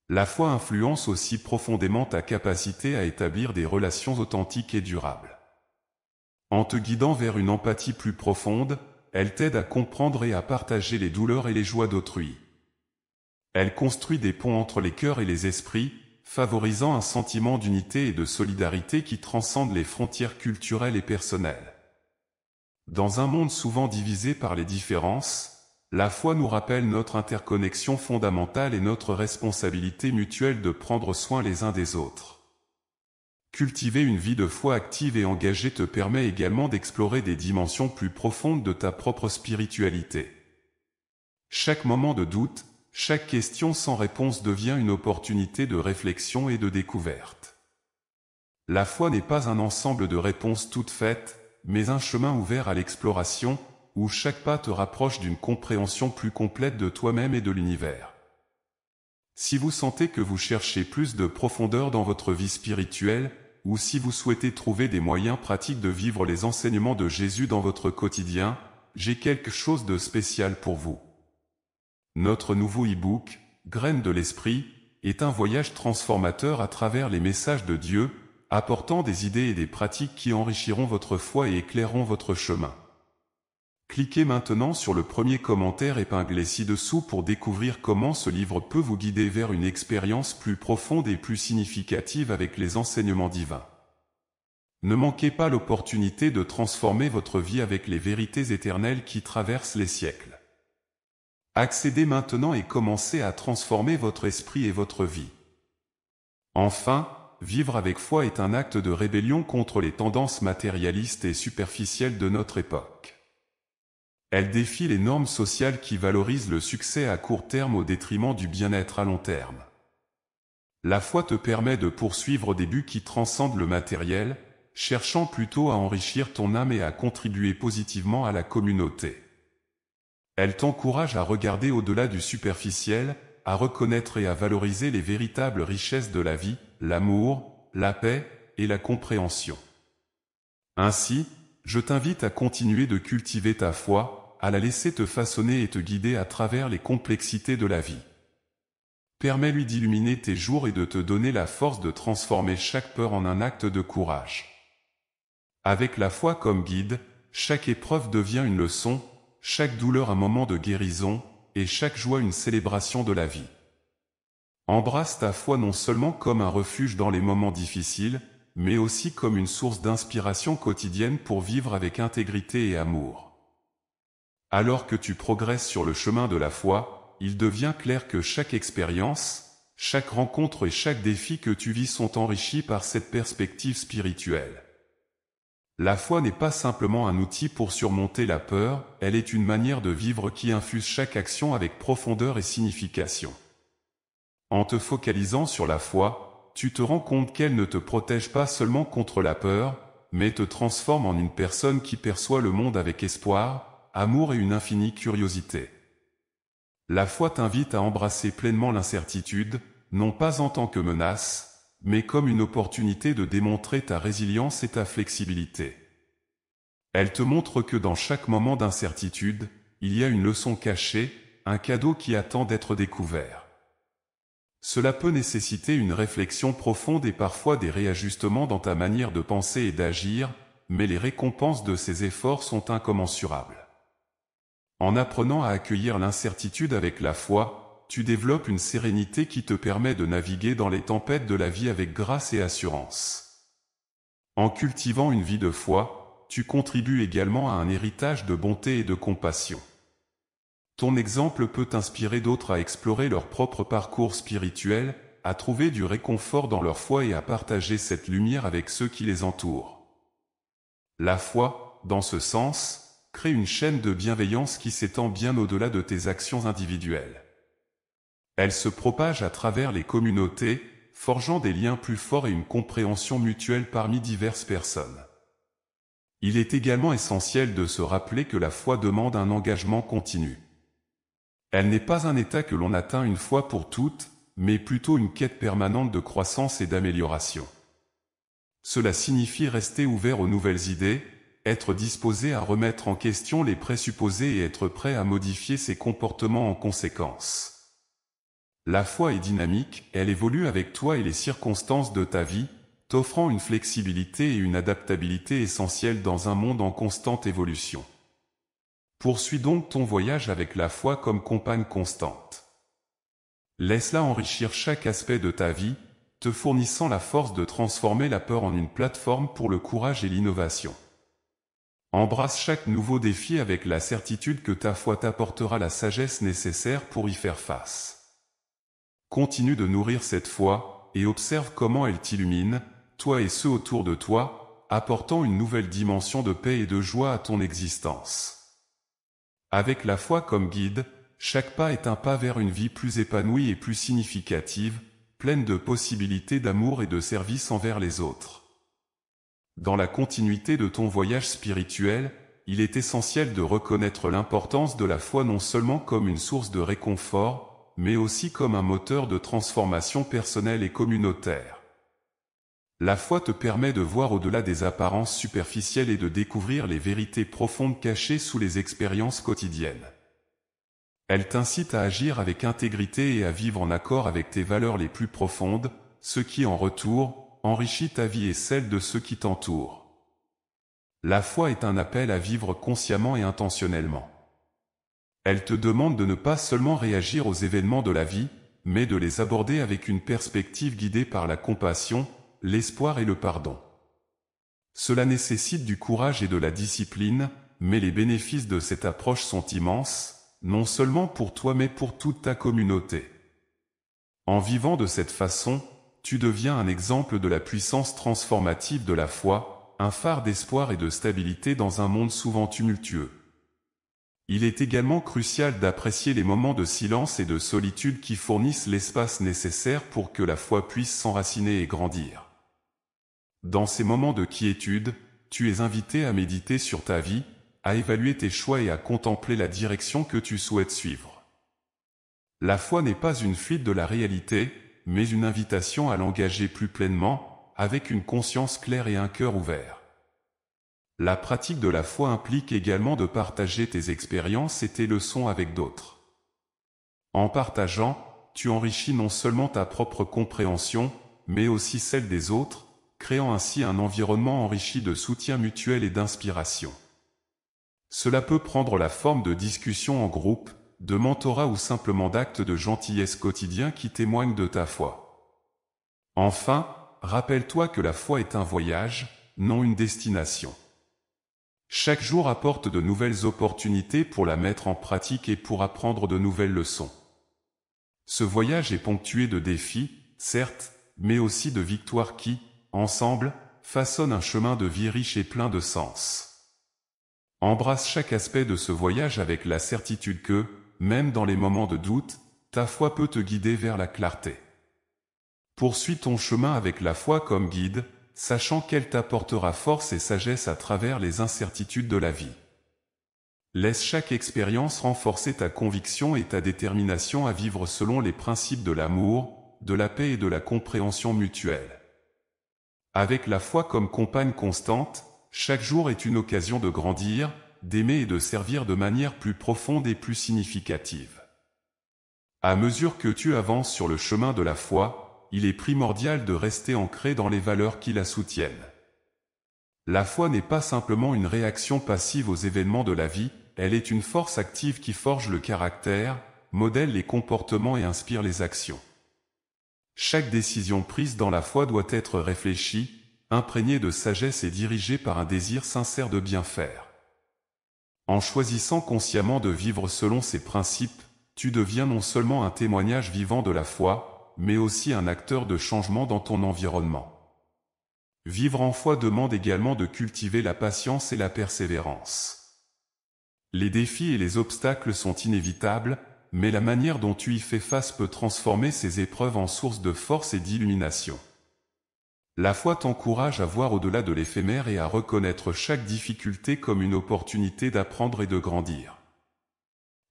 La foi influence aussi profondément ta capacité à établir des relations authentiques et durables. En te guidant vers une empathie plus profonde, elle t'aide à comprendre et à partager les douleurs et les joies d'autrui. Elle construit des ponts entre les cœurs et les esprits, favorisant un sentiment d'unité et de solidarité qui transcende les frontières culturelles et personnelles. Dans un monde souvent divisé par les différences, la foi nous rappelle notre interconnexion fondamentale et notre responsabilité mutuelle de prendre soin les uns des autres. Cultiver une vie de foi active et engagée te permet également d'explorer des dimensions plus profondes de ta propre spiritualité. Chaque moment de doute, chaque question sans réponse devient une opportunité de réflexion et de découverte. La foi n'est pas un ensemble de réponses toutes faites, mais un chemin ouvert à l'exploration, où chaque pas te rapproche d'une compréhension plus complète de toi-même et de l'univers. Si vous sentez que vous cherchez plus de profondeur dans votre vie spirituelle, ou si vous souhaitez trouver des moyens pratiques de vivre les enseignements de Jésus dans votre quotidien, j'ai quelque chose de spécial pour vous. Notre nouveau e-book, Graines de l'Esprit, est un voyage transformateur à travers les messages de Dieu, apportant des idées et des pratiques qui enrichiront votre foi et éclaireront votre chemin. Cliquez maintenant sur le premier commentaire épinglé ci-dessous pour découvrir comment ce livre peut vous guider vers une expérience plus profonde et plus significative avec les enseignements divins. Ne manquez pas l'opportunité de transformer votre vie avec les vérités éternelles qui traversent les siècles. Accédez maintenant et commencez à transformer votre esprit et votre vie. Enfin, vivre avec foi est un acte de rébellion contre les tendances matérialistes et superficielles de notre époque. Elle défie les normes sociales qui valorisent le succès à court terme au détriment du bien-être à long terme. La foi te permet de poursuivre des buts qui transcendent le matériel, cherchant plutôt à enrichir ton âme et à contribuer positivement à la communauté. Elle t'encourage à regarder au-delà du superficiel, à reconnaître et à valoriser les véritables richesses de la vie, l'amour, la paix et la compréhension. Ainsi, je t'invite à continuer de cultiver ta foi, à la laisser te façonner et te guider à travers les complexités de la vie. Permets-lui d'illuminer tes jours et de te donner la force de transformer chaque peur en un acte de courage. Avec la foi comme guide, chaque épreuve devient une leçon, chaque douleur un moment de guérison, et chaque joie une célébration de la vie. Embrasse ta foi non seulement comme un refuge dans les moments difficiles, mais aussi comme une source d'inspiration quotidienne pour vivre avec intégrité et amour. Alors que tu progresses sur le chemin de la foi, il devient clair que chaque expérience, chaque rencontre et chaque défi que tu vis sont enrichis par cette perspective spirituelle. La foi n'est pas simplement un outil pour surmonter la peur, elle est une manière de vivre qui infuse chaque action avec profondeur et signification. En te focalisant sur la foi, tu te rends compte qu'elle ne te protège pas seulement contre la peur, mais te transforme en une personne qui perçoit le monde avec espoir, amour et une infinie curiosité. La foi t'invite à embrasser pleinement l'incertitude, non pas en tant que menace, mais comme une opportunité de démontrer ta résilience et ta flexibilité. Elle te montre que dans chaque moment d'incertitude, il y a une leçon cachée, un cadeau qui attend d'être découvert. Cela peut nécessiter une réflexion profonde et parfois des réajustements dans ta manière de penser et d'agir, mais les récompenses de ces efforts sont incommensurables. En apprenant à accueillir l'incertitude avec la foi, tu développes une sérénité qui te permet de naviguer dans les tempêtes de la vie avec grâce et assurance. En cultivant une vie de foi, tu contribues également à un héritage de bonté et de compassion. Ton exemple peut inspirer d'autres à explorer leur propre parcours spirituel, à trouver du réconfort dans leur foi et à partager cette lumière avec ceux qui les entourent. La foi, dans ce sens, crée une chaîne de bienveillance qui s'étend bien au-delà de tes actions individuelles. Elle se propage à travers les communautés, forgeant des liens plus forts et une compréhension mutuelle parmi diverses personnes. Il est également essentiel de se rappeler que la foi demande un engagement continu. Elle n'est pas un état que l'on atteint une fois pour toutes, mais plutôt une quête permanente de croissance et d'amélioration. Cela signifie rester ouvert aux nouvelles idées, être disposé à remettre en question les présupposés et être prêt à modifier ses comportements en conséquence. La foi est dynamique, elle évolue avec toi et les circonstances de ta vie, t'offrant une flexibilité et une adaptabilité essentielles dans un monde en constante évolution. Poursuis donc ton voyage avec la foi comme compagne constante. Laisse-la enrichir chaque aspect de ta vie, te fournissant la force de transformer la peur en une plateforme pour le courage et l'innovation. Embrasse chaque nouveau défi avec la certitude que ta foi t'apportera la sagesse nécessaire pour y faire face. Continue de nourrir cette foi, et observe comment elle t'illumine, toi et ceux autour de toi, apportant une nouvelle dimension de paix et de joie à ton existence. Avec la foi comme guide, chaque pas est un pas vers une vie plus épanouie et plus significative, pleine de possibilités d'amour et de service envers les autres. Dans la continuité de ton voyage spirituel, il est essentiel de reconnaître l'importance de la foi non seulement comme une source de réconfort, mais aussi comme un moteur de transformation personnelle et communautaire. La foi te permet de voir au-delà des apparences superficielles et de découvrir les vérités profondes cachées sous les expériences quotidiennes. Elle t'incite à agir avec intégrité et à vivre en accord avec tes valeurs les plus profondes, ce qui en retour enrichit ta vie et celle de ceux qui t'entourent. La foi est un appel à vivre consciemment et intentionnellement. Elle te demande de ne pas seulement réagir aux événements de la vie, mais de les aborder avec une perspective guidée par la compassion, l'espoir et le pardon. Cela nécessite du courage et de la discipline, mais les bénéfices de cette approche sont immenses, non seulement pour toi mais pour toute ta communauté. En vivant de cette façon, tu deviens un exemple de la puissance transformative de la foi, un phare d'espoir et de stabilité dans un monde souvent tumultueux. Il est également crucial d'apprécier les moments de silence et de solitude qui fournissent l'espace nécessaire pour que la foi puisse s'enraciner et grandir. Dans ces moments de quiétude, tu es invité à méditer sur ta vie, à évaluer tes choix et à contempler la direction que tu souhaites suivre. La foi n'est pas une fuite de la réalité, mais une invitation à l'engager plus pleinement, avec une conscience claire et un cœur ouvert. La pratique de la foi implique également de partager tes expériences et tes leçons avec d'autres. En partageant, tu enrichis non seulement ta propre compréhension, mais aussi celle des autres, créant ainsi un environnement enrichi de soutien mutuel et d'inspiration. Cela peut prendre la forme de discussions en groupe, de mentorat ou simplement d'actes de gentillesse quotidiens qui témoignent de ta foi. Enfin, rappelle-toi que la foi est un voyage, non une destination. Chaque jour apporte de nouvelles opportunités pour la mettre en pratique et pour apprendre de nouvelles leçons. Ce voyage est ponctué de défis, certes, mais aussi de victoires qui, ensemble, façonnent un chemin de vie riche et plein de sens. Embrasse chaque aspect de ce voyage avec la certitude que, même dans les moments de doute, ta foi peut te guider vers la clarté. Poursuis ton chemin avec la foi comme guide, sachant qu'elle t'apportera force et sagesse à travers les incertitudes de la vie. Laisse chaque expérience renforcer ta conviction et ta détermination à vivre selon les principes de l'amour, de la paix et de la compréhension mutuelle. Avec la foi comme compagne constante, chaque jour est une occasion de grandir, d'aimer et de servir de manière plus profonde et plus significative. À mesure que tu avances sur le chemin de la foi, il est primordial de rester ancré dans les valeurs qui la soutiennent. La foi n'est pas simplement une réaction passive aux événements de la vie, elle est une force active qui forge le caractère, modèle les comportements et inspire les actions. Chaque décision prise dans la foi doit être réfléchie, imprégnée de sagesse et dirigée par un désir sincère de bien faire. En choisissant consciemment de vivre selon ces principes, tu deviens non seulement un témoignage vivant de la foi, mais aussi un acteur de changement dans ton environnement. Vivre en foi demande également de cultiver la patience et la persévérance. Les défis et les obstacles sont inévitables, mais la manière dont tu y fais face peut transformer ces épreuves en source de force et d'illumination. La foi t'encourage à voir au-delà de l'éphémère et à reconnaître chaque difficulté comme une opportunité d'apprendre et de grandir.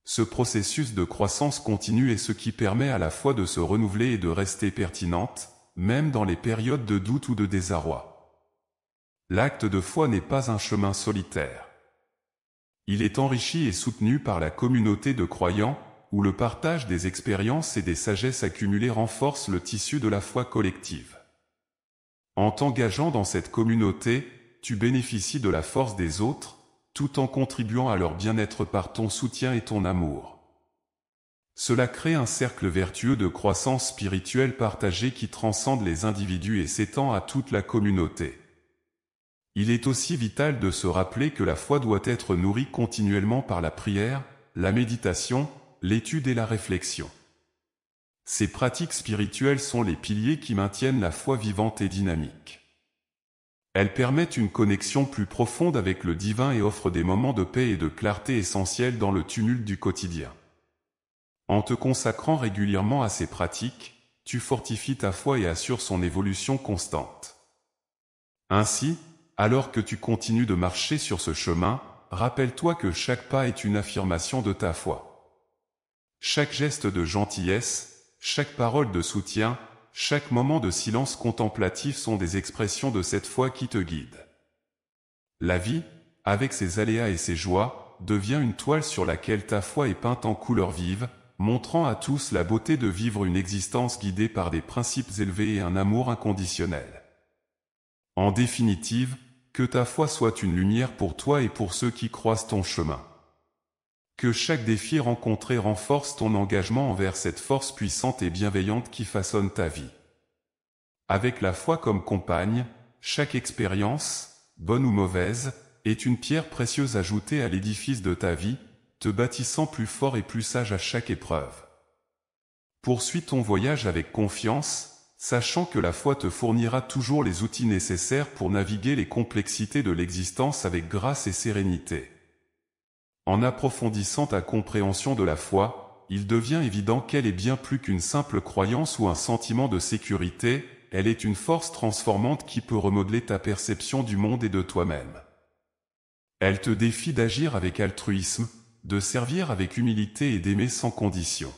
Ce processus de croissance continue est ce qui permet à la foi de se renouveler et de rester pertinente, même dans les périodes de doute ou de désarroi. L'acte de foi n'est pas un chemin solitaire. Il est enrichi et soutenu par la communauté de croyants, où le partage des expériences et des sagesses accumulées renforce le tissu de la foi collective. En t'engageant dans cette communauté, tu bénéficies de la force des autres, tout en contribuant à leur bien-être par ton soutien et ton amour. Cela crée un cercle vertueux de croissance spirituelle partagée qui transcende les individus et s'étend à toute la communauté. Il est aussi vital de se rappeler que la foi doit être nourrie continuellement par la prière, la méditation, l'étude et la réflexion. Ces pratiques spirituelles sont les piliers qui maintiennent la foi vivante et dynamique. Elles permettent une connexion plus profonde avec le divin et offrent des moments de paix et de clarté essentiels dans le tumulte du quotidien. En te consacrant régulièrement à ces pratiques, tu fortifies ta foi et assures son évolution constante. Ainsi, alors que tu continues de marcher sur ce chemin, rappelle-toi que chaque pas est une affirmation de ta foi. Chaque geste de gentillesse, chaque parole de soutien, chaque moment de silence contemplatif sont des expressions de cette foi qui te guide. La vie, avec ses aléas et ses joies, devient une toile sur laquelle ta foi est peinte en couleurs vives, montrant à tous la beauté de vivre une existence guidée par des principes élevés et un amour inconditionnel. En définitive, que ta foi soit une lumière pour toi et pour ceux qui croisent ton chemin. Que chaque défi rencontré renforce ton engagement envers cette force puissante et bienveillante qui façonne ta vie. Avec la foi comme compagne, chaque expérience, bonne ou mauvaise, est une pierre précieuse ajoutée à l'édifice de ta vie, te bâtissant plus fort et plus sage à chaque épreuve. Poursuis ton voyage avec confiance, sachant que la foi te fournira toujours les outils nécessaires pour naviguer les complexités de l'existence avec grâce et sérénité. En approfondissant ta compréhension de la foi, il devient évident qu'elle est bien plus qu'une simple croyance ou un sentiment de sécurité, elle est une force transformante qui peut remodeler ta perception du monde et de toi-même. Elle te défie d'agir avec altruisme, de servir avec humilité et d'aimer sans condition.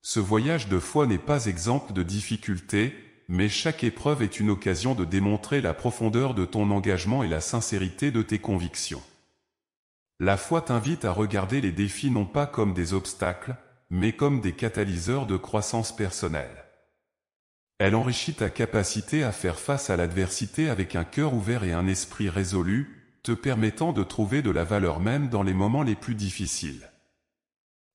Ce voyage de foi n'est pas exempt de difficultés, mais chaque épreuve est une occasion de démontrer la profondeur de ton engagement et la sincérité de tes convictions. La foi t'invite à regarder les défis non pas comme des obstacles, mais comme des catalyseurs de croissance personnelle. Elle enrichit ta capacité à faire face à l'adversité avec un cœur ouvert et un esprit résolu, te permettant de trouver de la valeur même dans les moments les plus difficiles.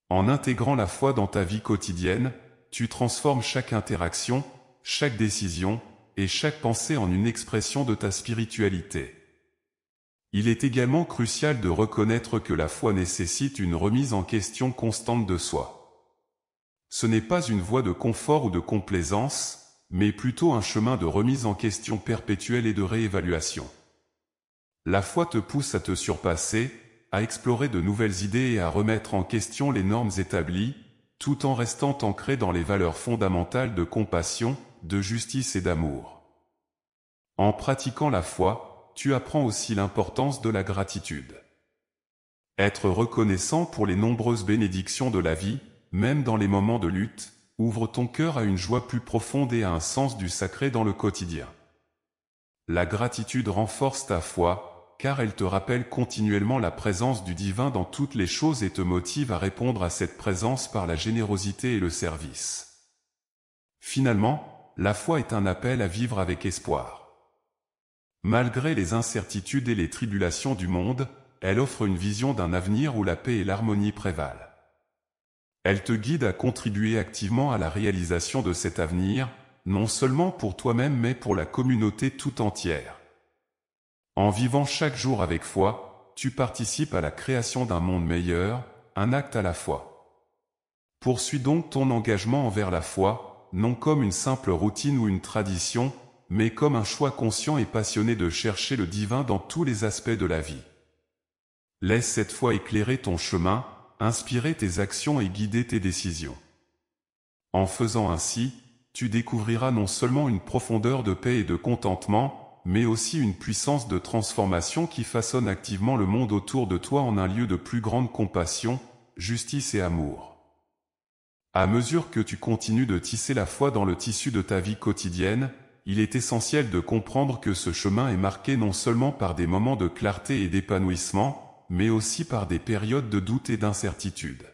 En intégrant la foi dans ta vie quotidienne, tu transformes chaque interaction, chaque décision et chaque pensée en une expression de ta spiritualité. Il est également crucial de reconnaître que la foi nécessite une remise en question constante de soi. Ce n'est pas une voie de confort ou de complaisance, mais plutôt un chemin de remise en question perpétuelle et de réévaluation. La foi te pousse à te surpasser, à explorer de nouvelles idées et à remettre en question les normes établies, tout en restant ancré dans les valeurs fondamentales de compassion, de justice et d'amour. En pratiquant la foi, tu apprends aussi l'importance de la gratitude. Être reconnaissant pour les nombreuses bénédictions de la vie, même dans les moments de lutte, ouvre ton cœur à une joie plus profonde et à un sens du sacré dans le quotidien. La gratitude renforce ta foi, car elle te rappelle continuellement la présence du divin dans toutes les choses et te motive à répondre à cette présence par la générosité et le service. Finalement, la foi est un appel à vivre avec espoir. Malgré les incertitudes et les tribulations du monde, elle offre une vision d'un avenir où la paix et l'harmonie prévalent. Elle te guide à contribuer activement à la réalisation de cet avenir, non seulement pour toi-même mais pour la communauté tout entière. En vivant chaque jour avec foi, tu participes à la création d'un monde meilleur, un acte à la fois. Poursuis donc ton engagement envers la foi, non comme une simple routine ou une tradition, mais comme un choix conscient et passionné de chercher le divin dans tous les aspects de la vie. Laisse cette foi éclairer ton chemin, inspirer tes actions et guider tes décisions. En faisant ainsi, tu découvriras non seulement une profondeur de paix et de contentement, mais aussi une puissance de transformation qui façonne activement le monde autour de toi en un lieu de plus grande compassion, justice et amour. À mesure que tu continues de tisser la foi dans le tissu de ta vie quotidienne, il est essentiel de comprendre que ce chemin est marqué non seulement par des moments de clarté et d'épanouissement, mais aussi par des périodes de doute et d'incertitude.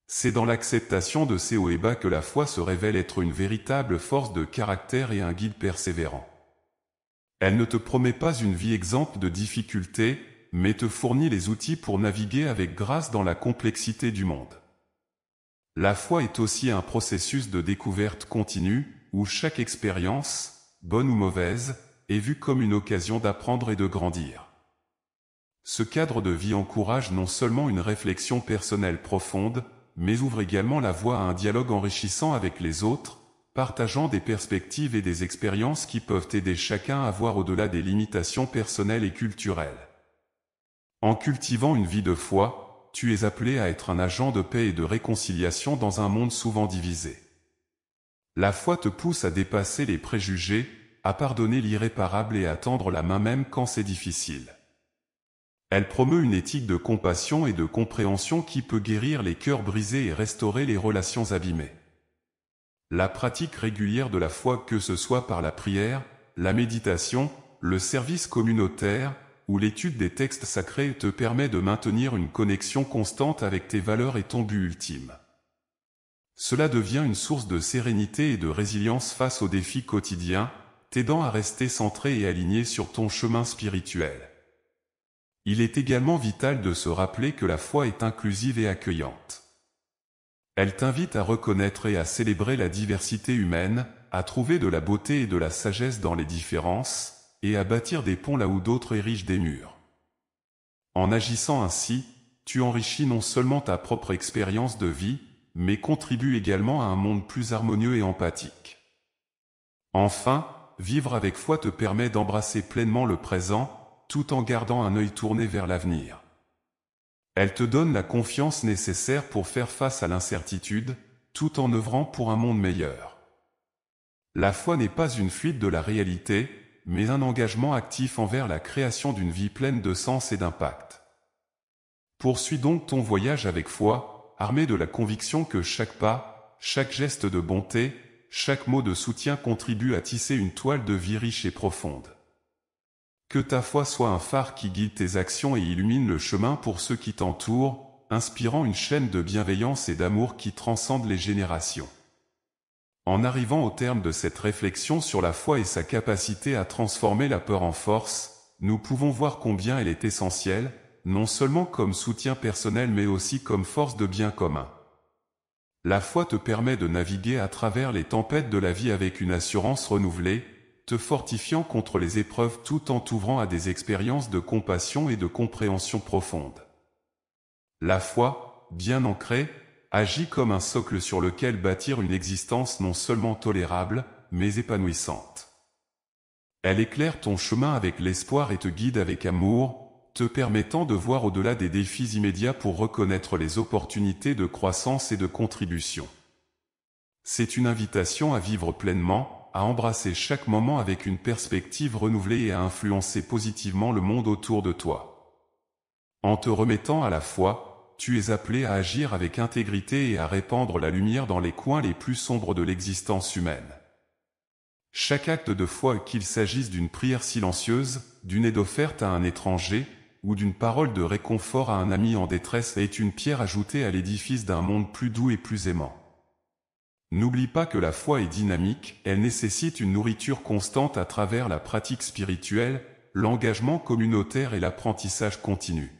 C'est dans l'acceptation de ces hauts et bas que la foi se révèle être une véritable force de caractère et un guide persévérant. Elle ne te promet pas une vie exempte de difficultés, mais te fournit les outils pour naviguer avec grâce dans la complexité du monde. La foi est aussi un processus de découverte continue, où chaque expérience, bonne ou mauvaise, est vue comme une occasion d'apprendre et de grandir. Ce cadre de vie encourage non seulement une réflexion personnelle profonde, mais ouvre également la voie à un dialogue enrichissant avec les autres, partageant des perspectives et des expériences qui peuvent aider chacun à voir au-delà des limitations personnelles et culturelles. En cultivant une vie de foi, tu es appelé à être un agent de paix et de réconciliation dans un monde souvent divisé. La foi te pousse à dépasser les préjugés, à pardonner l'irréparable et à tendre la main même quand c'est difficile. Elle promeut une éthique de compassion et de compréhension qui peut guérir les cœurs brisés et restaurer les relations abîmées. La pratique régulière de la foi, que ce soit par la prière, la méditation, le service communautaire ou l'étude des textes sacrés, te permet de maintenir une connexion constante avec tes valeurs et ton but ultime. Cela devient une source de sérénité et de résilience face aux défis quotidiens, t'aidant à rester centré et aligné sur ton chemin spirituel. Il est également vital de se rappeler que la foi est inclusive et accueillante. Elle t'invite à reconnaître et à célébrer la diversité humaine, à trouver de la beauté et de la sagesse dans les différences, et à bâtir des ponts là où d'autres érigent des murs. En agissant ainsi, tu enrichis non seulement ta propre expérience de vie, mais contribues également à un monde plus harmonieux et empathique. Enfin, vivre avec foi te permet d'embrasser pleinement le présent, tout en gardant un œil tourné vers l'avenir. Elle te donne la confiance nécessaire pour faire face à l'incertitude, tout en œuvrant pour un monde meilleur. La foi n'est pas une fuite de la réalité, mais un engagement actif envers la création d'une vie pleine de sens et d'impact. Poursuis donc ton voyage avec foi, armé de la conviction que chaque pas, chaque geste de bonté, chaque mot de soutien contribue à tisser une toile de vie riche et profonde. Que ta foi soit un phare qui guide tes actions et illumine le chemin pour ceux qui t'entourent, inspirant une chaîne de bienveillance et d'amour qui transcende les générations. En arrivant au terme de cette réflexion sur la foi et sa capacité à transformer la peur en force, nous pouvons voir combien elle est essentielle, non seulement comme soutien personnel mais aussi comme force de bien commun. La foi te permet de naviguer à travers les tempêtes de la vie avec une assurance renouvelée, te fortifiant contre les épreuves tout en t'ouvrant à des expériences de compassion et de compréhension profonde. La foi, bien ancrée, agit comme un socle sur lequel bâtir une existence non seulement tolérable, mais épanouissante. Elle éclaire ton chemin avec l'espoir et te guide avec amour, te permettant de voir au-delà des défis immédiats pour reconnaître les opportunités de croissance et de contribution. C'est une invitation à vivre pleinement, à embrasser chaque moment avec une perspective renouvelée et à influencer positivement le monde autour de toi. En te remettant à la foi, tu es appelé à agir avec intégrité et à répandre la lumière dans les coins les plus sombres de l'existence humaine. Chaque acte de foi, qu'il s'agisse d'une prière silencieuse, d'une aide offerte à un étranger, ou d'une parole de réconfort à un ami en détresse, est une pierre ajoutée à l'édifice d'un monde plus doux et plus aimant. N'oublie pas que la foi est dynamique, elle nécessite une nourriture constante à travers la pratique spirituelle, l'engagement communautaire et l'apprentissage continu.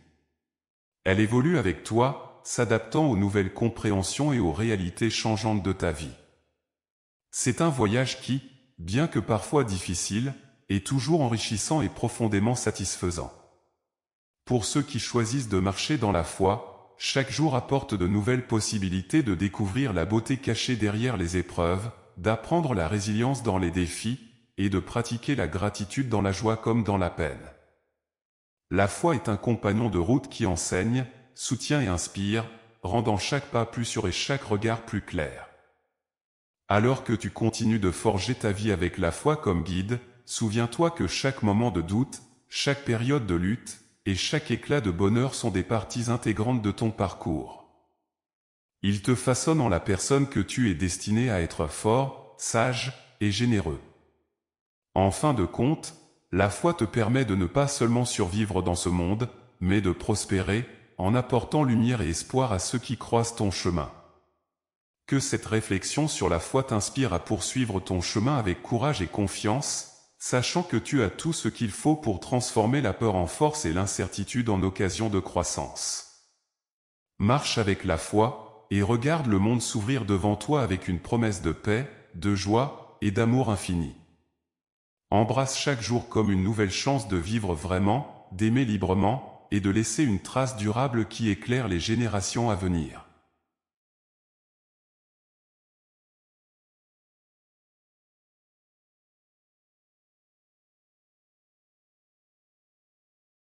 Elle évolue avec toi, s'adaptant aux nouvelles compréhensions et aux réalités changeantes de ta vie. C'est un voyage qui, bien que parfois difficile, est toujours enrichissant et profondément satisfaisant. Pour ceux qui choisissent de marcher dans la foi, chaque jour apporte de nouvelles possibilités de découvrir la beauté cachée derrière les épreuves, d'apprendre la résilience dans les défis, et de pratiquer la gratitude dans la joie comme dans la peine. La foi est un compagnon de route qui enseigne, soutient et inspire, rendant chaque pas plus sûr et chaque regard plus clair. Alors que tu continues de forger ta vie avec la foi comme guide, souviens-toi que chaque moment de doute, chaque période de lutte, et chaque éclat de bonheur sont des parties intégrantes de ton parcours. Ils te façonnent en la personne que tu es destiné à être fort, sage et généreux. En fin de compte, la foi te permet de ne pas seulement survivre dans ce monde, mais de prospérer, en apportant lumière et espoir à ceux qui croisent ton chemin. Que cette réflexion sur la foi t'inspire à poursuivre ton chemin avec courage et confiance, sachant que tu as tout ce qu'il faut pour transformer la peur en force et l'incertitude en occasion de croissance. Marche avec la foi, et regarde le monde s'ouvrir devant toi avec une promesse de paix, de joie et d'amour infini. Embrasse chaque jour comme une nouvelle chance de vivre vraiment, d'aimer librement, et de laisser une trace durable qui éclaire les générations à venir.